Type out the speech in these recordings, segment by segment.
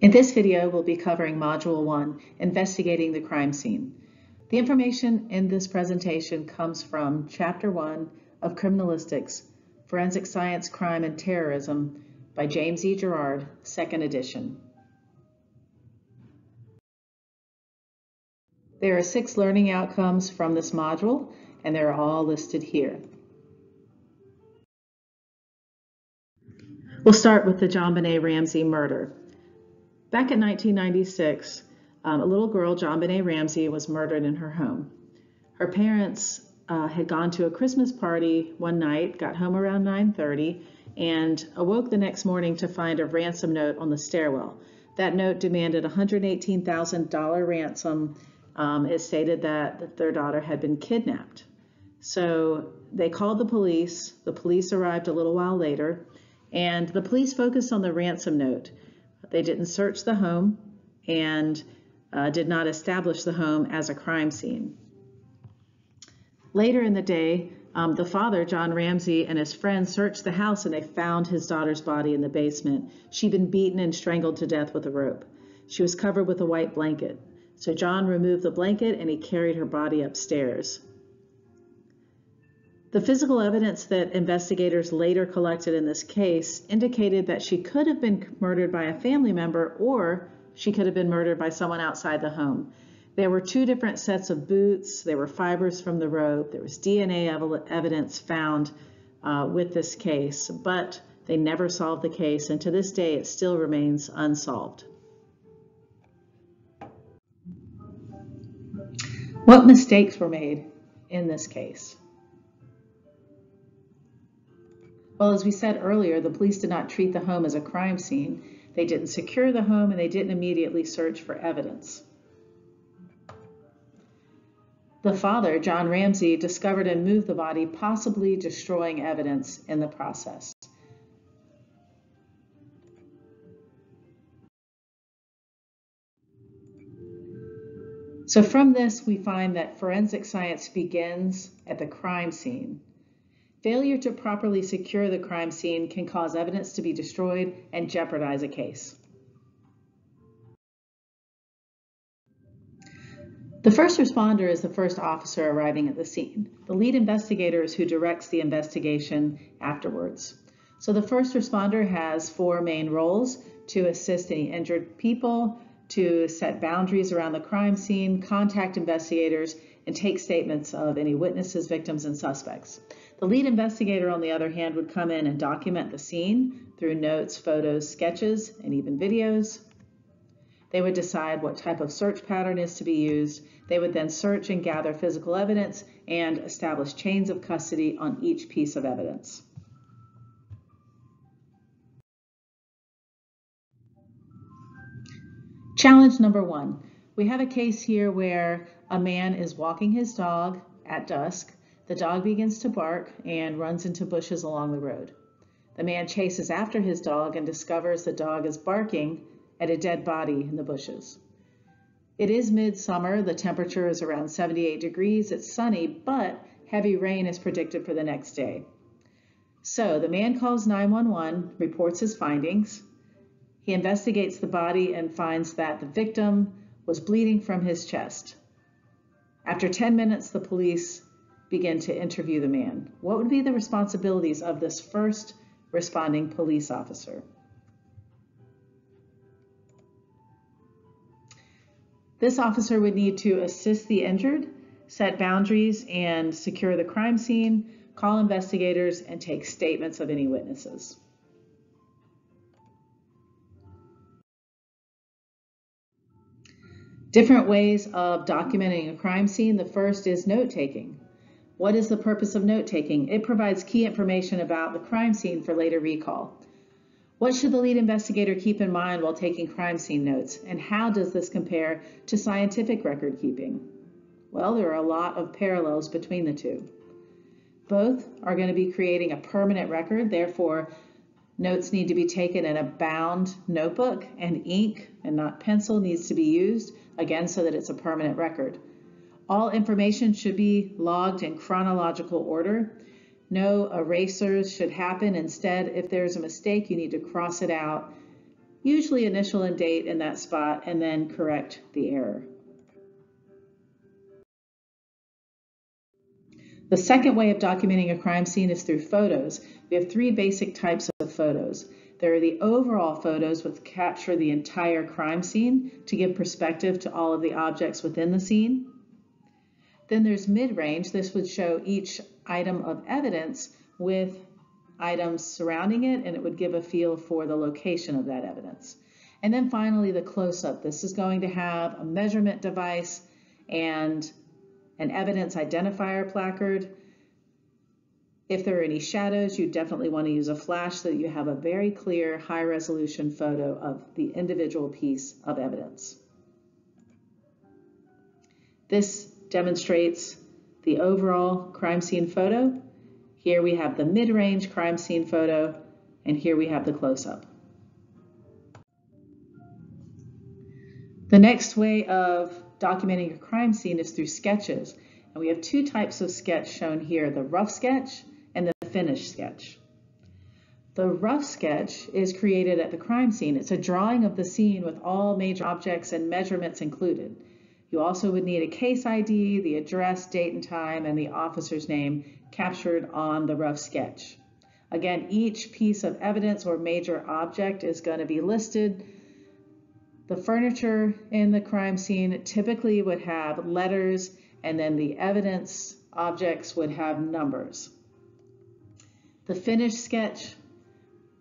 In this video, we'll be covering Module 1, Investigating the Crime Scene. The information in this presentation comes from Chapter 1 of Criminalistics, Forensic Science, Crime, and Terrorism by James E. Gerard, 2nd edition. There are 6 learning outcomes from this module, and they're all listed here. We'll start with the JonBenet Ramsey murder. Back in 1996, a little girl, JonBenet Ramsey, was murdered in her home. Her parents had gone to a Christmas party one night, got home around 9:30, and awoke the next morning to find a ransom note on the stairwell. That note demanded a $118,000 ransom. It stated that their daughter had been kidnapped. So they called the police. The police arrived a little while later, and the police focused on the ransom note. They didn't search the home and did not establish the home as a crime scene. Later in the day, the father, John Ramsey, and his friends searched the house, and they found his daughter's body in the basement. She'd been beaten and strangled to death with a rope. She was covered with a white blanket. So John removed the blanket and he carried her body upstairs. The physical evidence that investigators later collected in this case indicated that she could have been murdered by a family member, or she could have been murdered by someone outside the home. There were 2 different sets of boots. There were fibers from the rope. There was DNA evidence found with this case, but they never solved the case, and to this day it still remains unsolved. What mistakes were made in this case? Well, as we said earlier, the police did not treat the home as a crime scene. They didn't secure the home, and they didn't immediately search for evidence. The father, John Ramsey, discovered and moved the body, possibly destroying evidence in the process. So from this, we find that forensic science begins at the crime scene. Failure to properly secure the crime scene can cause evidence to be destroyed and jeopardize a case. The first responder is the first officer arriving at the scene. The lead investigator is who directs the investigation afterwards. So the first responder has 4 main roles: to assist any injured people, to set boundaries around the crime scene, contact investigators, and take statements of any witnesses, victims, and suspects. The lead investigator, on the other hand, would come in and document the scene through notes, photos, sketches, and even videos. They would decide what type of search pattern is to be used. They would then search and gather physical evidence and establish chains of custody on each piece of evidence. Challenge number 1. We have a case here where a man is walking his dog at dusk. The dog begins to bark and runs into bushes along the road. The man chases after his dog and discovers the dog is barking at a dead body in the bushes. It is midsummer. The temperature is around 78 degrees. It's sunny, but heavy rain is predicted for the next day. So the man calls 911, reports his findings. He investigates the body and finds that the victim was bleeding from his chest. After 10 minutes, the police begin to interview the man. What would be the responsibilities of this first responding police officer? This officer would need to assist the injured, set boundaries, and secure the crime scene, call investigators, and take statements of any witnesses. Different ways of documenting a crime scene. The first is note-taking. What is the purpose of note-taking? It provides key information about the crime scene for later recall. What should the lead investigator keep in mind while taking crime scene notes? And how does this compare to scientific record keeping? Well, there are a lot of parallels between the two. Both are going to be creating a permanent record. Therefore, notes need to be taken in a bound notebook, and ink and not pencil needs to be used, again, so that it's a permanent record. All information should be logged in chronological order. No erasers should happen. Instead, if there's a mistake, you need to cross it out usually initial and date in that spot, and then correct the error. The second way of documenting a crime scene is through photos. We have three basic types of photos. There are the overall photos, which capture the entire crime scene to give perspective to all of the objects within the scene. Then there's mid-range. This would show each item of evidence with items surrounding it, and it would give a feel for the location of that evidence. And then finally, the close-up. This is going to have a measurement device and an evidence identifier placard. If there are any shadows, you definitely want to use a flash so that you have a very clear, high-resolution photo of the individual piece of evidence. This demonstrates the overall crime scene photo. Here we have the mid-range crime scene photo, and here we have the close-up. The next way of documenting a crime scene is through sketches. And we have two types of sketch shown here, the rough sketch and the finished sketch. The rough sketch is created at the crime scene. It's a drawing of the scene with all major objects and measurements included. You also would need a case ID, the address, date and time, and the officer's name captured on the rough sketch. Again, each piece of evidence or major object is going to be listed. The furniture in the crime scene typically would have letters, and then the evidence objects would have numbers. The finished sketch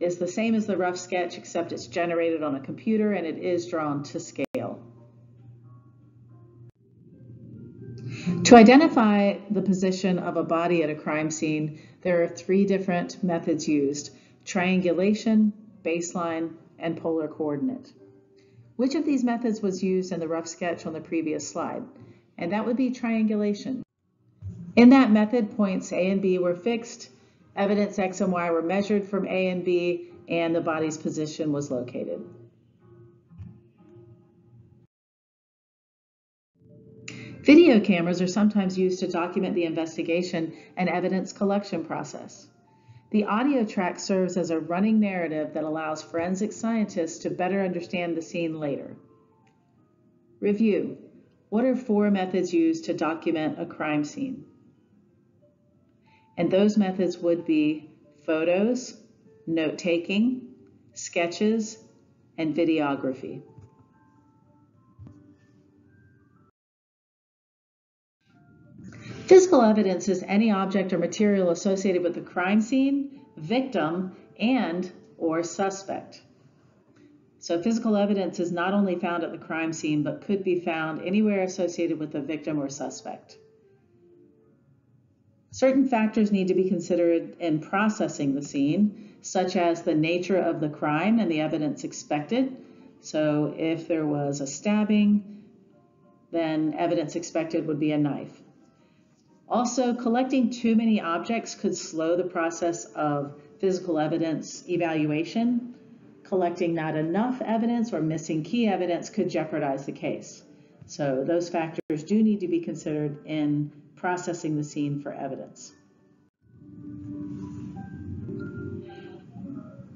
is the same as the rough sketch, except it's generated on a computer and it is drawn to scale. To identify the position of a body at a crime scene, there are three different methods used: triangulation, baseline, and polar coordinate. Which of these methods was used in the rough sketch on the previous slide? And that would be triangulation. In that method, points A and B were fixed, evidence X and Y were measured from A and B, and the body's position was located. Video cameras are sometimes used to document the investigation and evidence collection process. The audio track serves as a running narrative that allows forensic scientists to better understand the scene later. Review. What are four methods used to document a crime scene? And those methods would be photos, note-taking, sketches, and videography. Physical evidence is any object or material associated with the crime scene, victim, and/or suspect. So physical evidence is not only found at the crime scene, but could be found anywhere associated with the victim or suspect. Certain factors need to be considered in processing the scene, such as the nature of the crime and the evidence expected. So if there was a stabbing, then evidence expected would be a knife. Also, collecting too many objects could slow the process of physical evidence evaluation. Collecting not enough evidence or missing key evidence could jeopardize the case. So those factors do need to be considered in processing the scene for evidence.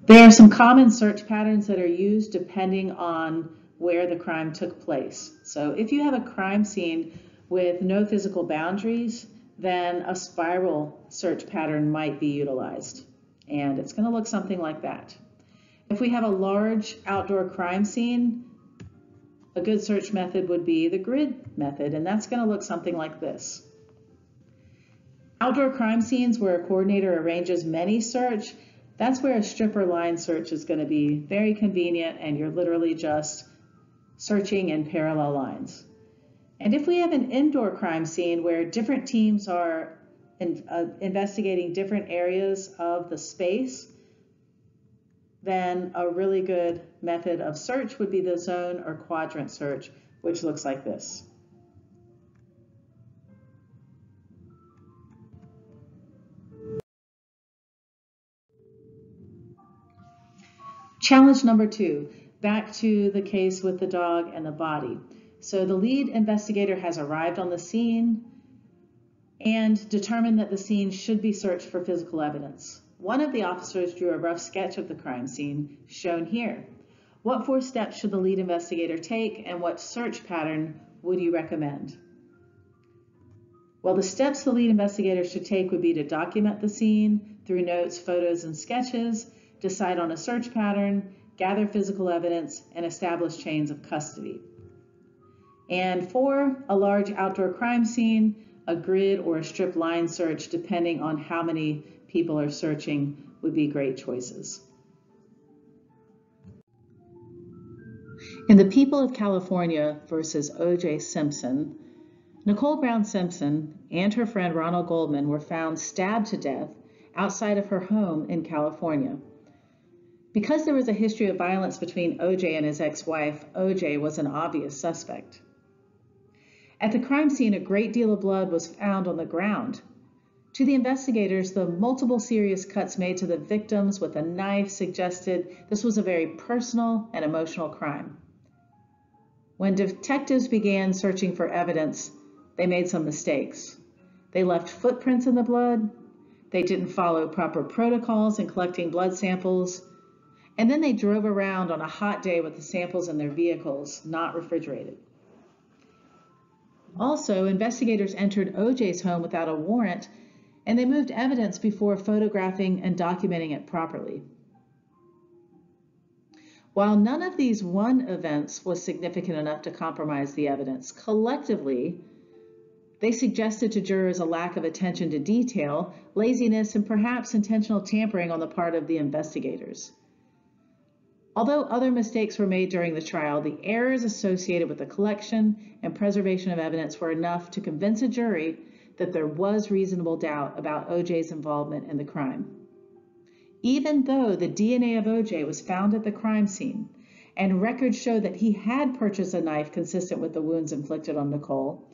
There are some common search patterns that are used depending on where the crime took place. So if you have a crime scene with no physical boundaries, then a spiral search pattern might be utilized. And it's going to look something like that. If we have a large outdoor crime scene, a good search method would be the grid method, and that's going to look something like this. Outdoor crime scenes where a coordinator arranges many search, that's where a stripper line search is going to be very convenient, and you're literally just searching in parallel lines. And if we have an indoor crime scene where different teams are investigating different areas of the space, then a really good method of search would be the zone or quadrant search, which looks like this. Challenge number 2, back to the case with the dog and the body. So the lead investigator has arrived on the scene and determined that the scene should be searched for physical evidence. One of the officers drew a rough sketch of the crime scene, shown here. What 4 steps should the lead investigator take, and what search pattern would you recommend? Well, the steps the lead investigator should take would be to document the scene through notes, photos, and sketches, decide on a search pattern, gather physical evidence, and establish chains of custody. And for a large outdoor crime scene, a grid or a strip line search, depending on how many people are searching, would be great choices. In The People of California versus O.J. Simpson, Nicole Brown Simpson and her friend Ronald Goldman were found stabbed to death outside of her home in California. Because there was a history of violence between O.J. and his ex-wife, O.J. was an obvious suspect. At the crime scene, a great deal of blood was found on the ground. To the investigators, the multiple serious cuts made to the victims with a knife suggested this was a very personal and emotional crime. When detectives began searching for evidence, they made some mistakes. They left footprints in the blood, they didn't follow proper protocols in collecting blood samples, and then they drove around on a hot day with the samples in their vehicles, not refrigerated. Also, investigators entered O.J.'s home without a warrant, and they moved evidence before photographing and documenting it properly. While none of these one events was significant enough to compromise the evidence, collectively, they suggested to jurors a lack of attention to detail, laziness, and perhaps intentional tampering on the part of the investigators. Although other mistakes were made during the trial, the errors associated with the collection and preservation of evidence were enough to convince a jury that there was reasonable doubt about O.J.'s involvement in the crime. Even though the DNA of O.J. was found at the crime scene, and records show that he had purchased a knife consistent with the wounds inflicted on Nicole,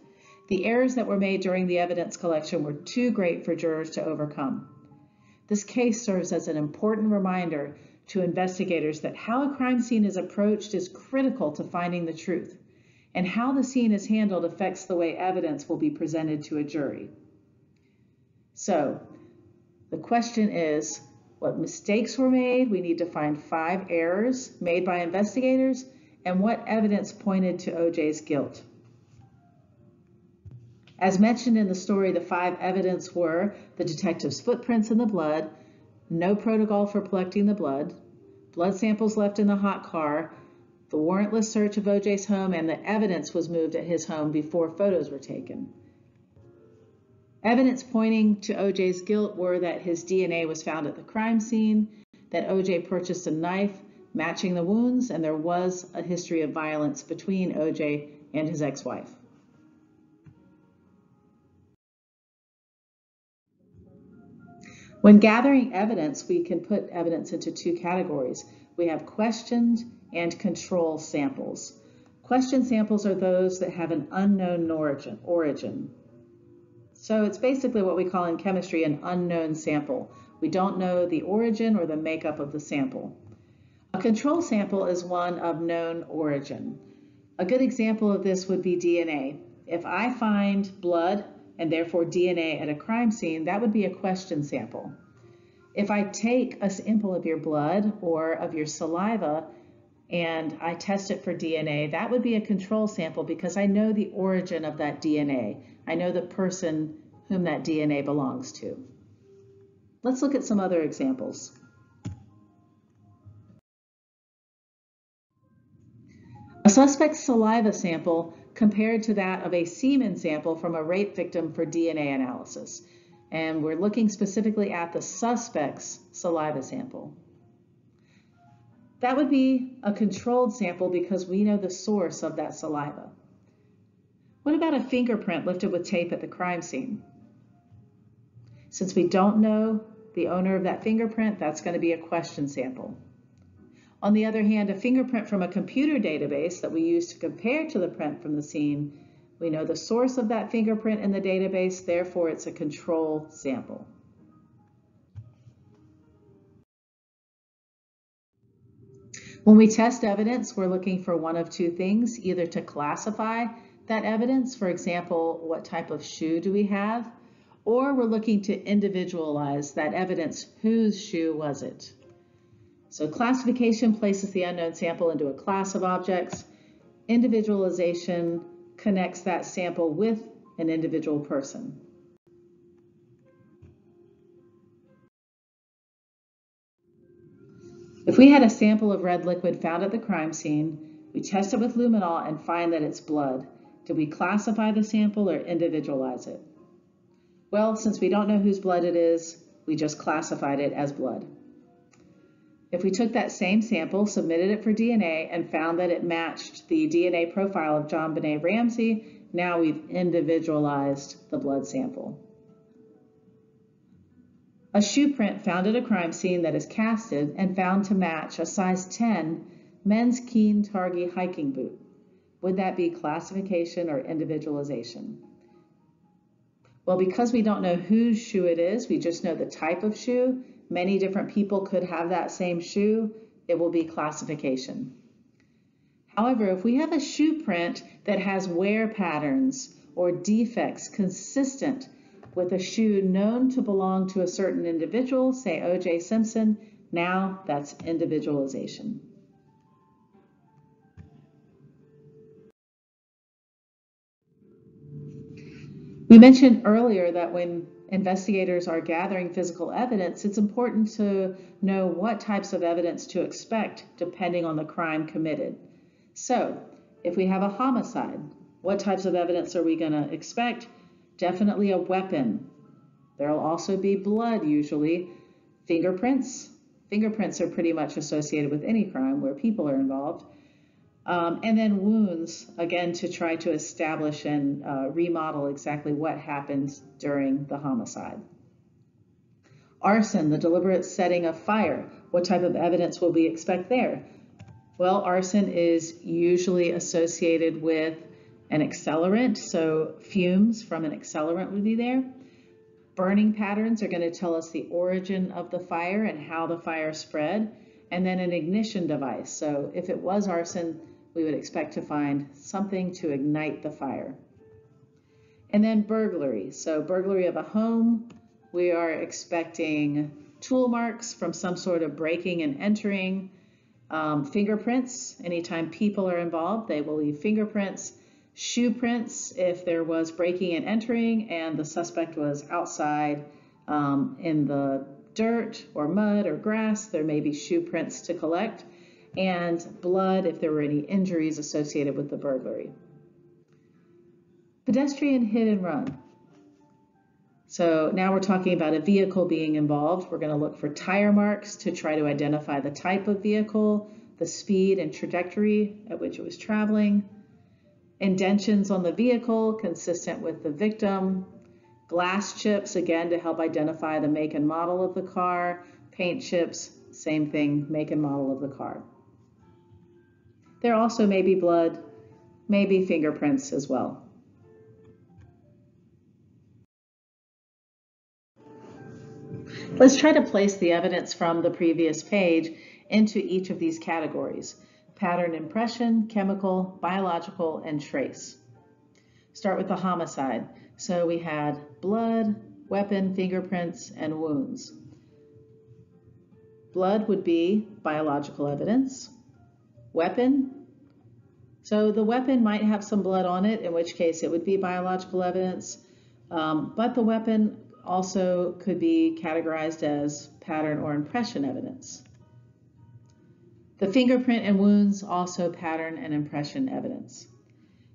the errors that were made during the evidence collection were too great for jurors to overcome. This case serves as an important reminder to investigators that how a crime scene is approached is critical to finding the truth, and how the scene is handled affects the way evidence will be presented to a jury. So, the question is, what mistakes were made? We need to find 5 errors made by investigators, and what evidence pointed to O.J.'s guilt. As mentioned in the story, the 5 evidence were the detective's footprints in the blood, no protocol for collecting the blood samples left in the hot car, the warrantless search of O.J.'s home, and the evidence was moved at his home before photos were taken. Evidence pointing to O.J.'s guilt were that his DNA was found at the crime scene, that O.J. purchased a knife matching the wounds, and there was a history of violence between O.J. and his ex-wife. When gathering evidence, we can put evidence into 2 categories. We have questioned and control samples. Question samples are those that have an unknown origin. So it's basically what we call in chemistry an unknown sample. We don't know the origin or the makeup of the sample. A control sample is one of known origin. A good example of this would be DNA. If I find blood and therefore DNA at a crime scene, that would be a question sample. If I take a sample of your blood or of your saliva and I test it for DNA, that would be a control sample because I know the origin of that DNA. I know the person whom that DNA belongs to. Let's look at some other examples. A suspect's saliva sample compared to that of a semen sample from a rape victim for DNA analysis. And we're looking specifically at the suspect's saliva sample. That would be a controlled sample because we know the source of that saliva. What about a fingerprint lifted with tape at the crime scene? Since we don't know the owner of that fingerprint, that's going to be a question sample. On the other hand, a fingerprint from a computer database that we use to compare to the print from the scene, we know the source of that fingerprint in the database, therefore it's a control sample. When we test evidence, we're looking for one of 2 things, either to classify that evidence, for example, what type of shoe do we have, or we're looking to individualize that evidence, whose shoe was it? So classification places the unknown sample into a class of objects. Individualization connects that sample with an individual person. If we had a sample of red liquid found at the crime scene, we test it with luminol and find that it's blood. Do we classify the sample or individualize it? Well, since we don't know whose blood it is, we just classified it as blood. If we took that same sample, submitted it for DNA, and found that it matched the DNA profile of JonBenet Ramsey, now we've individualized the blood sample. A shoe print found at a crime scene that is casted and found to match a size 10 men's Keen Targhee hiking boot. Would that be classification or individualization? Well, because we don't know whose shoe it is, we just know the type of shoe. Many different people could have that same shoe. It will be classification. However, if we have a shoe print that has wear patterns or defects consistent with a shoe known to belong to a certain individual, say O.J. Simpson, now that's individualization. We mentioned earlier that when investigators are gathering physical evidence, it's important to know what types of evidence to expect depending on the crime committed. So, if we have a homicide, what types of evidence are we going to expect? Definitely a weapon. There will also be blood usually. Fingerprints. Fingerprints are pretty much associated with any crime where people are involved. And then wounds, again, to try to establish and remodel exactly what happened during the homicide. Arson, the deliberate setting of fire. What type of evidence will we expect there? Well, arson is usually associated with an accelerant, so fumes from an accelerant would be there. Burning patterns are going to tell us the origin of the fire and how the fire spread. And then an ignition device. So if it was arson, we would expect to find something to ignite the fire. And then burglary. So burglary of a home, we are expecting tool marks from some sort of breaking and entering. Fingerprints, anytime people are involved, they will leave fingerprints. Shoe prints, if there was breaking and entering and the suspect was outside in the dirt or mud or grass, there may be shoe prints to collect. And blood, if there were any injuries associated with the burglary. Pedestrian hit and run. So now we're talking about a vehicle being involved. We're going to look for tire marks to try to identify the type of vehicle, the speed and trajectory at which it was traveling. Indentions on the vehicle consistent with the victim. Glass chips, again, to help identify the make and model of the car. Paint chips, same thing, make and model of the car. There also may be blood, maybe fingerprints as well. Let's try to place the evidence from the previous page into each of these categories: pattern impression, chemical, biological, and trace. Start with the homicide. So we had blood, weapon, fingerprints, and wounds. Blood would be biological evidence. Weapon, so the weapon might have some blood on it, in which case it would be biological evidence, but the weapon also could be categorized as pattern or impression evidence. The fingerprint and wounds, also pattern and impression evidence.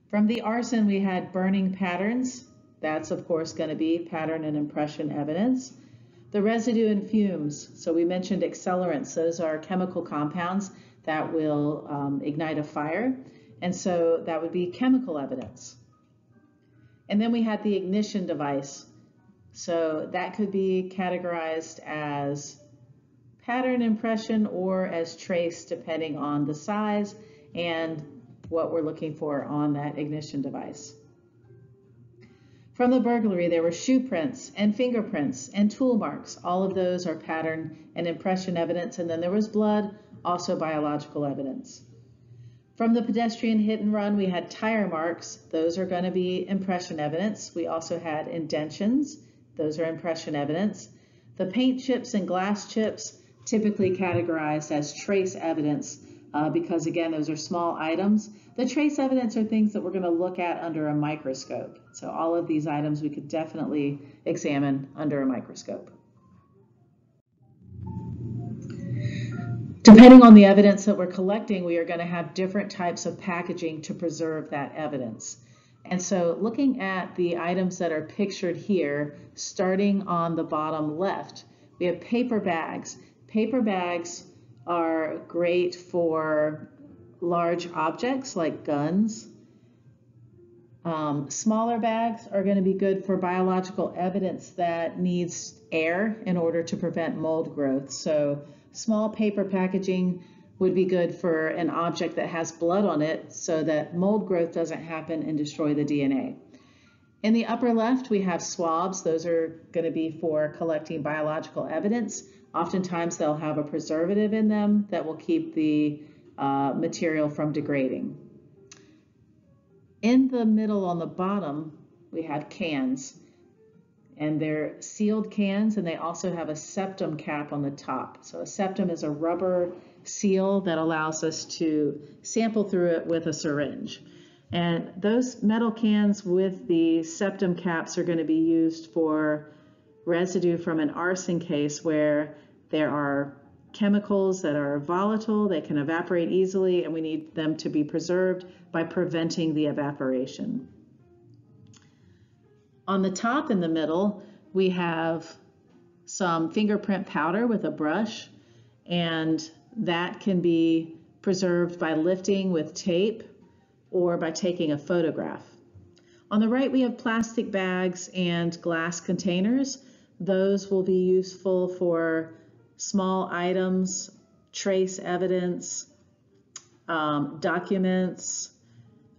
From the arson, we had burning patterns. That's, of course, going to be pattern and impression evidence. The residue and fumes, so we mentioned accelerants. Those are chemical compounds that will ignite a fire, and so that would be chemical evidence. And then we had the ignition device. So that could be categorized as pattern impression or as trace, depending on the size and what we're looking for on that ignition device. From the burglary, there were shoe prints and fingerprints and tool marks. All of those are pattern and impression evidence. And then there was blood, also biological evidence. From the pedestrian hit and run, we had tire marks. Those are going to be impression evidence. We also had indentions. Those are impression evidence. The paint chips and glass chips, typically categorized as trace evidence because, again, those are small items. The trace evidence are things that we're going to look at under a microscope. So all of these items we could definitely examine under a microscope. Depending on the evidence that we're collecting, we are going to have different types of packaging to preserve that evidence. And so looking at the items that are pictured here, starting on the bottom left, we have paper bags. Paper bags are great for large objects like guns. Smaller bags are going to be good for biological evidence that needs air in order to prevent mold growth. So small paper packaging would be good for an object that has blood on it so that mold growth doesn't happen and destroy the DNA. In the upper left, we have swabs. Those are going to be for collecting biological evidence. Oftentimes, they'll have a preservative in them that will keep the material from degrading. In the middle on the bottom, we have cans. And they're sealed cans, and they also have a septum cap on the top. So a septum is a rubber seal that allows us to sample through it with a syringe. And those metal cans with the septum caps are going to be used for residue from an arson case where there are chemicals that are volatile, they can evaporate easily, and we need them to be preserved by preventing the evaporation. On the top in the middle, we have some fingerprint powder with a brush, and that can be preserved by lifting with tape or by taking a photograph. On the right, we have plastic bags and glass containers. Those will be useful for small items, trace evidence, documents,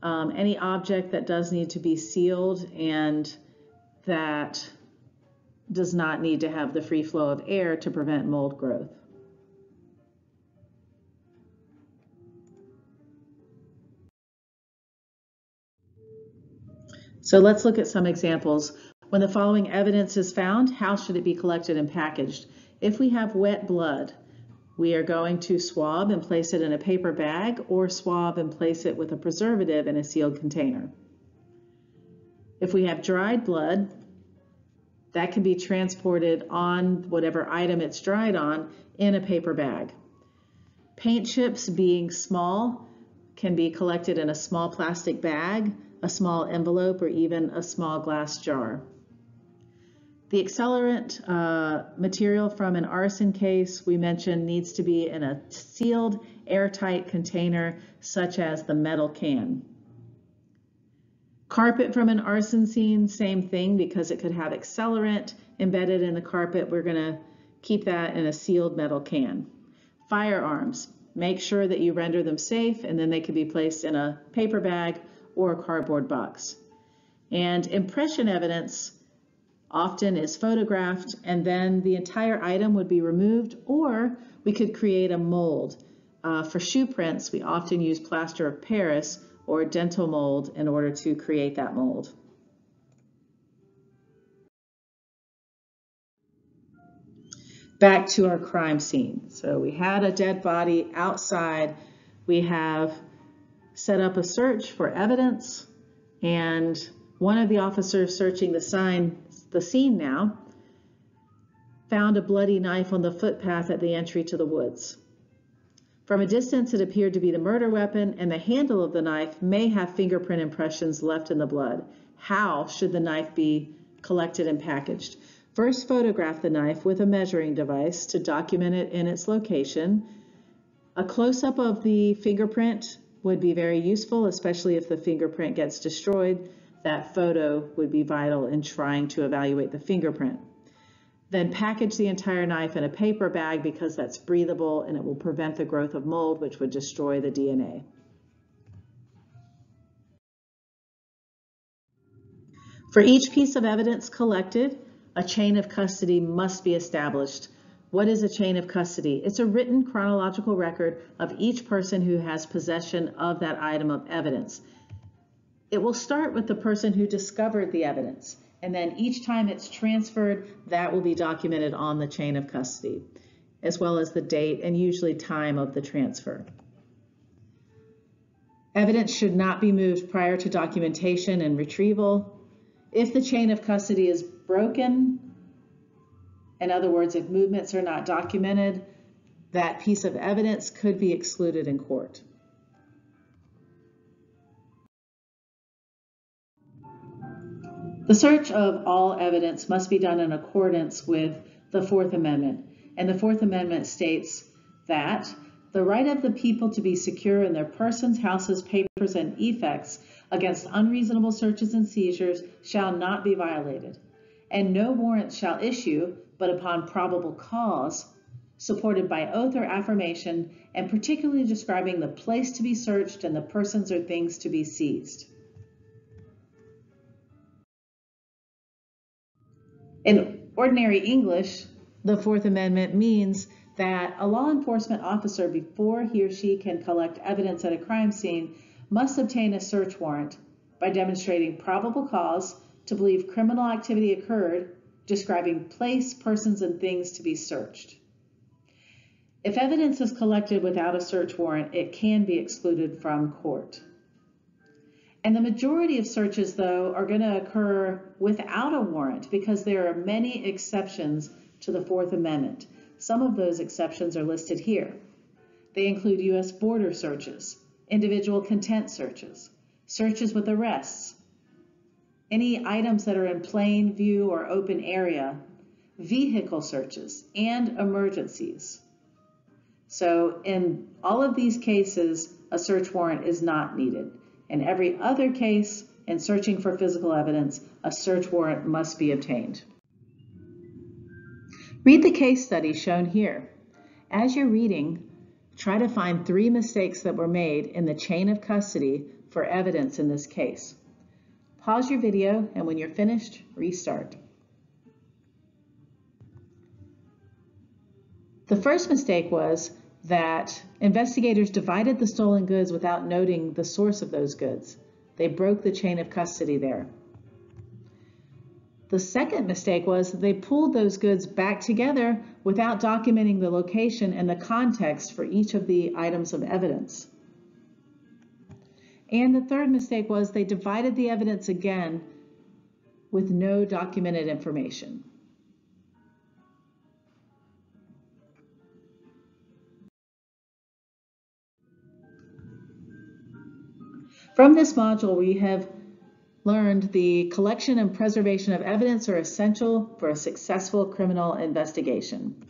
any object that does need to be sealed and that does not need to have the free flow of air to prevent mold growth. So let's look at some examples. When the following evidence is found, how should it be collected and packaged? If we have wet blood, we are going to swab and place it in a paper bag or swab and place it with a preservative in a sealed container. If we have dried blood, that can be transported on whatever item it's dried on in a paper bag. Paint chips, being small, can be collected in a small plastic bag, a small envelope, or even a small glass jar. The accelerant material from an arson case we mentioned needs to be in a sealed, airtight container, such as the metal can. Carpet from an arson scene, same thing, because it could have accelerant embedded in the carpet. We're going to keep that in a sealed metal can. Firearms, make sure that you render them safe, and then they can be placed in a paper bag or a cardboard box. And impression evidence often is photographed, and then the entire item would be removed, or we could create a mold. For shoe prints, we often use plaster of Paris or dental mold in order to create that mold. Back to our crime scene. So we had a dead body outside. We have set up a search for evidence, and one of the officers searching the scene now found a bloody knife on the footpath at the entry to the woods. From a distance, it appeared to be the murder weapon, and the handle of the knife may have fingerprint impressions left in the blood. How should the knife be collected and packaged? First, photograph the knife with a measuring device to document it in its location. A close-up of the fingerprint would be very useful, especially if the fingerprint gets destroyed. That photo would be vital in trying to evaluate the fingerprint. Then package the entire knife in a paper bag because that's breathable and it will prevent the growth of mold, which would destroy the DNA. For each piece of evidence collected, a chain of custody must be established. What is a chain of custody? It's a written chronological record of each person who has possession of that item of evidence. It will start with the person who discovered the evidence, and then each time it's transferred, that will be documented on the chain of custody. as well as the date and usually time of the transfer. Evidence should not be moved prior to documentation and retrieval. If the chain of custody is broken, in other words, if movements are not documented, that piece of evidence could be excluded in court. The search of all evidence must be done in accordance with the Fourth Amendment. And the Fourth Amendment states that the right of the people to be secure in their persons, houses, papers, and effects against unreasonable searches and seizures shall not be violated, and no warrant shall issue but upon probable cause, supported by oath or affirmation, and particularly describing the place to be searched and the persons or things to be seized. In ordinary English, the Fourth Amendment means that a law enforcement officer, before he or she can collect evidence at a crime scene, must obtain a search warrant by demonstrating probable cause to believe criminal activity occurred, describing place, persons, and things to be searched. If evidence is collected without a search warrant, it can be excluded from court. And the majority of searches, though, are going to occur without a warrant because there are many exceptions to the Fourth Amendment. Some of those exceptions are listed here. They include U.S. border searches, individual content searches, searches with arrests, any items that are in plain view or open area, vehicle searches, and emergencies. So in all of these cases, a search warrant is not needed. In every other case, in searching for physical evidence, a search warrant must be obtained. Read the case study shown here. As you're reading, try to find 3 mistakes that were made in the chain of custody for evidence in this case. Pause your video, and when you're finished, restart. The first mistake was that investigators divided the stolen goods without noting the source of those goods. They broke the chain of custody there. The second mistake was they pulled those goods back together without documenting the location and the context for each of the items of evidence. And the third mistake was they divided the evidence again with no documented information. From this module, we have learned the collection and preservation of evidence are essential for a successful criminal investigation.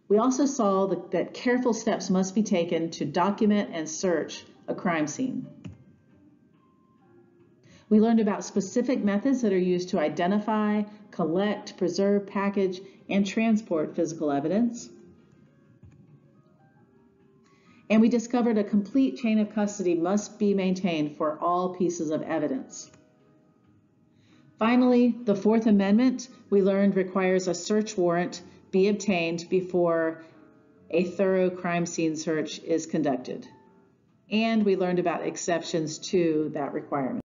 We also saw that careful steps must be taken to document and search a crime scene. We learned about specific methods that are used to identify, collect, preserve, package, and transport physical evidence. And we discovered a complete chain of custody must be maintained for all pieces of evidence. Finally, the Fourth Amendment, we learned, requires a search warrant be obtained before a thorough crime scene search is conducted. And we learned about exceptions to that requirement.